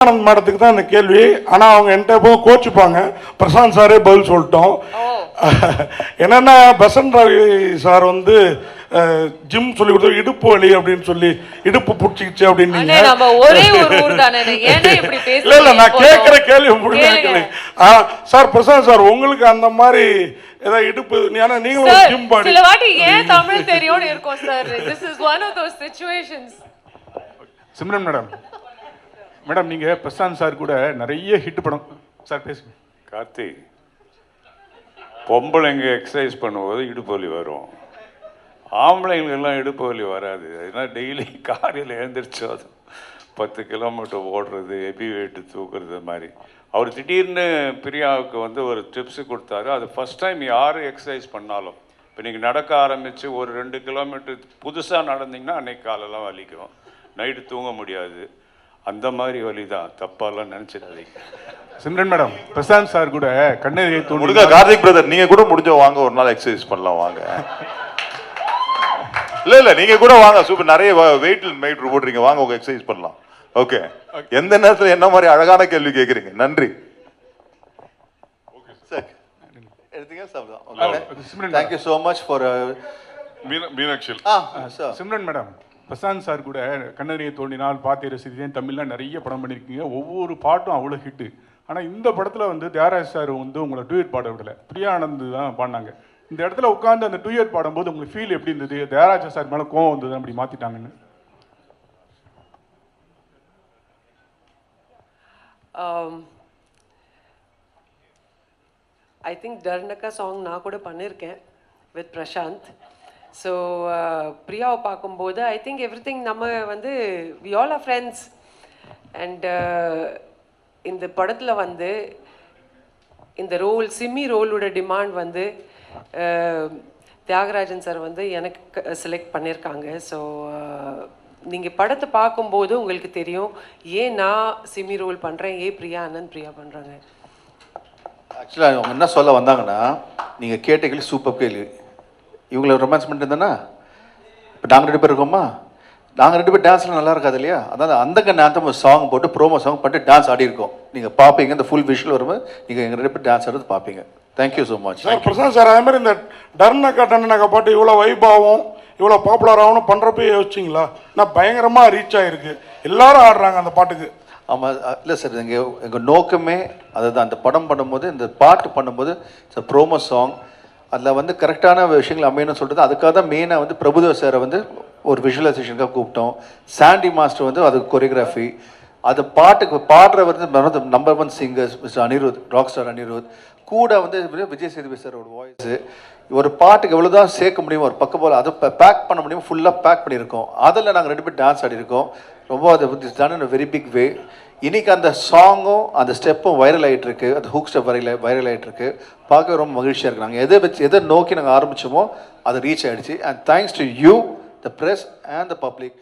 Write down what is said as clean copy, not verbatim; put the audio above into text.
ஆனந்த் மேடத்துக்கு தான் இந்த கேள்வி. ஆனால் அவங்க என்கிட்ட போது கோச்சுப்பாங்க. பிரசாந்த் சாரே பதில் சொல்லிட்டோம். என்னென்னா பசன் ரவி சார் வந்து ஜிம் சொல்லி கொடுத்து இடுப்பு வலி அப்படின்னு சொல்லி இடுப்பு பிடிச்சிக்கிச்சு அப்படின்னு. இல்லை நான் கேட்குற கேள்வி முடிஞ்சு சார் பிரசாந்த் சார் உங்களுக்கு அந்த மாதிரி ஏதாவது இடுப்பு ஏன்னா நீங்களும் ஜிம் பாடி சில வாட்டி ஏன் தமிழ் தெரியும்னு இருக்கும் sir. This is one of those situations. Simran madam நீங்க பிரசாந்த் சார் கூட நிறைய ஹிட் படம் சார் பேசுங்க. கார்த்தி, பொம்பளைங்க எக்ஸசைஸ் பண்ணும்போது இடுப்பு வலி வரும், ஆம்பளைங்களுக்கெல்லாம் இடுப்பு வலி வராது. ஏன்னா டெய்லி காலையில் எழுந்திரிச்சு அது 10 கிலோமீட்டர் ஓடுறது, ஹெவி வெயிட்டு தூக்குறது மாதிரி. அவர் திடீர்னு பிரியாவுக்கு வந்து ஒரு டிப்ஸு கொடுத்தாரு. அது ஃபஸ்ட் டைம் யார் எக்ஸசைஸ் பண்ணாலும், இப்போ நீங்கள் நடக்க ஆரம்பித்து ஒரு 2 கிலோமீட்டர் புதுசாக நடந்தீங்கன்னா அன்றைக்கி காலெல்லாம் வலிக்கும், நைட்டு தூங்க முடியாது. அந்த மாதிரி வலி தான், தப்பாலாம் நினச்சிடாதீங்க. சிம்ரன் மேடம் பிரசாந்த் சார் கூட கண்ணெதிரே தோணுங்க. கார்த்திக் பிரதர் நீங்க கூட முடிஞ்ச வாங்க, ஒரு நாள் எக்ஸசைஸ் பண்ணலாம் வாங்க. இல்ல நீங்க கூட வாங்க, சூப்பர். நிறைய வெயிட் போடுறீங்க, வாங்க உங்க எக்ஸசைஸ் பண்ணலாம். ஓகே, எந்த நேரத்தில் என்ன மாதிரி அழகான கேள்வி கேட்குறீங்க. நன்றி. Thank you so much for Meenakshi. Simran madam Prashanth sir கூட கண்ணறியை தோண்டினால் பாத்திய ரசித்தேன் தமிழ்லாம் நிறைய படம் பண்ணியிருக்கீங்க. ஒவ்வொரு பாட்டும் அவ்வளோ ஹிட்டு. ஆனால் இந்த படத்தில் வந்து தியாகராஜ் சார் வந்து உங்களை டூயட் பாட விடலை, பிரியா ஆனந்த் தான் பாடினாங்க. இந்த இடத்துல உட்காந்து அந்த டூயட் பாடும்போது உங்களுக்கு ஃபீல் எப்படி இருந்தது? தியாகராஜ் சார் மேலே கோவம் வந்தது அப்படி மாற்றிட்டாங்கன்னு? ஐ திங்க் டர்னக்கா சாங் நான் கூட பண்ணியிருக்கேன் வித் பிரசாந்த். ஸோ பிரியாவை பார்க்கும்போது ஐ திங்க் எவ்ரி திங் நம்ம வந்து we all are friends. And இந்த படத்தில் வந்து இந்த ரோல் சிம்மி ரோலோட டிமாண்ட் வந்து தியாகராஜன் சார் வந்து எனக்கு செலக்ட் பண்ணியிருக்காங்க. ஸோ நீங்கள் படத்தை பார்க்கும்போது உங்களுக்கு தெரியும் ஏன் நான் சிம்மி ரோல் பண்ணுறேன், ஏன் பிரியா ஆனந்த் பிரியா பண்ணுறாங்க. ஆக்சுவலாக அவங்க என்ன சொல்ல வந்தாங்கன்னா, நீங்கள் கேட்ட கேள்வி சூப்பர் கேள்வி. இவங்களை ரொமான்ஸ் பண்ணிட்டு இருந்தேன்னா இப்போ நாங்கள் 2 பேர் இருக்கோமா, நாங்கள் 2 பேர் டான்ஸ்லாம் நல்லா இருக்காது இல்லையா? அதாவது அந்த கண்ண ஆந்தம் சாங் போட்டு ப்ரோமோ சாங் பண்ணிட்டு டான்ஸ் ஆடி இருக்கோம். நீங்கள் பார்ப்பீங்க, இந்த ஃபுல் விஷுவல் வரும்போது நீங்கள் எங்கள் 2 பேர் டான்ஸ் ஆடுறது பார்ப்பீங்க. Thank you so much sir. Prashanth sir அதே மாதிரி இந்த டர்னக்கா பாட்டு இவ்வளோ வைபாவும் இவ்வளோ பாப்புலர் ஆகணும் பண்ணுறப்ப யோசிச்சிங்களா? நான் பயங்கரமாக ரீச் ஆகிருக்கு, எல்லாரும் ஆடுறாங்க அந்த பாட்டுக்கு. ஆமாம், இல்லை சார், எங்கள் நோக்கமே அதுதான். அந்த படம் பண்ணும்போது, இந்த பாட்டு பண்ணும்போது இட்ஸ் ப்ரோமோ சாங். அதில் வந்து கரெக்டான விஷயங்கள் அமையணும்னு சொல்கிறது. அதுக்காக தான் மெயினாக வந்து பிரபுதேவா சாரை வந்து ஒரு விஷுவலைசேஷனுக்காக கூப்பிட்டோம். சாண்டி மாஸ்டர் வந்து அதுக்கு கொரியோகிராஃபி. அது பாட்டுக்கு பாடுற வந்து number 1 singers mister Anirudh, rock star Anirudh. கூட வந்து விஜய் சேதுபதி சாரோட வாய்ஸு. ஒரு பாட்டுக்கு எவ்வளோதான் சேர்க்க முடியுமோ, ஒரு பக்கம் போல் அதை பேக் பண்ண முடியுமோ ஃபுல்லாக பேக் பண்ணியிருக்கோம். அதில் நாங்கள் 2 பேர் டான்ஸ் ஆடிருக்கோம். ரொம்ப அது done in very big way. இன்றைக்கி அந்த சாங்கும் அந்த ஸ்டெப்பும் வைரல் ஆகிட்டுருக்கு, அந்த ஹூக் ஸ்டெப் வைரல் ஆகிட்டுருக்கு. பார்க்க ரொம்ப மகிழ்ச்சியாக இருக்குது. நாங்கள் எதை நோக்கி நாங்கள் ஆரம்பித்தோமோ அது ரீச் ஆகிடுச்சு. And thanks to you, the press and the public.